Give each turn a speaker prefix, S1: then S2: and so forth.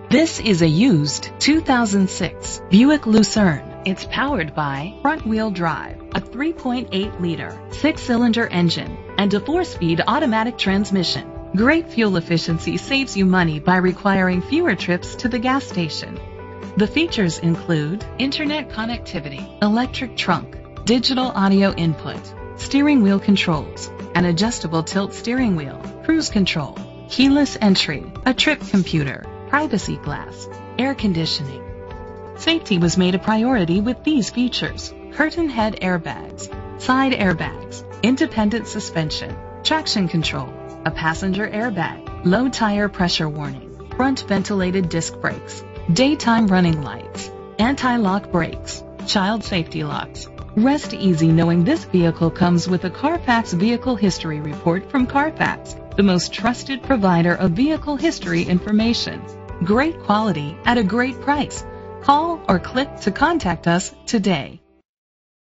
S1: This is a used 2006 Buick Lucerne. It's powered by front-wheel drive, a 3.8-liter 6-cylinder engine, and a 4-speed automatic transmission. Great fuel efficiency saves you money by requiring fewer trips to the gas station. The features include internet connectivity, electric trunk, digital audio input, steering wheel controls, an adjustable tilt steering wheel, cruise control, keyless entry, a trip computer, privacy glass, air conditioning. Safety was made a priority with these features: curtain head airbags, side airbags, independent suspension, traction control, a passenger airbag, low tire pressure warning, front ventilated disc brakes, daytime running lights, anti-lock brakes, child safety locks. Rest easy knowing this vehicle comes with a Carfax Vehicle History Report from Carfax, the most trusted provider of vehicle history information. Great quality at a great price. Call or click to contact us today.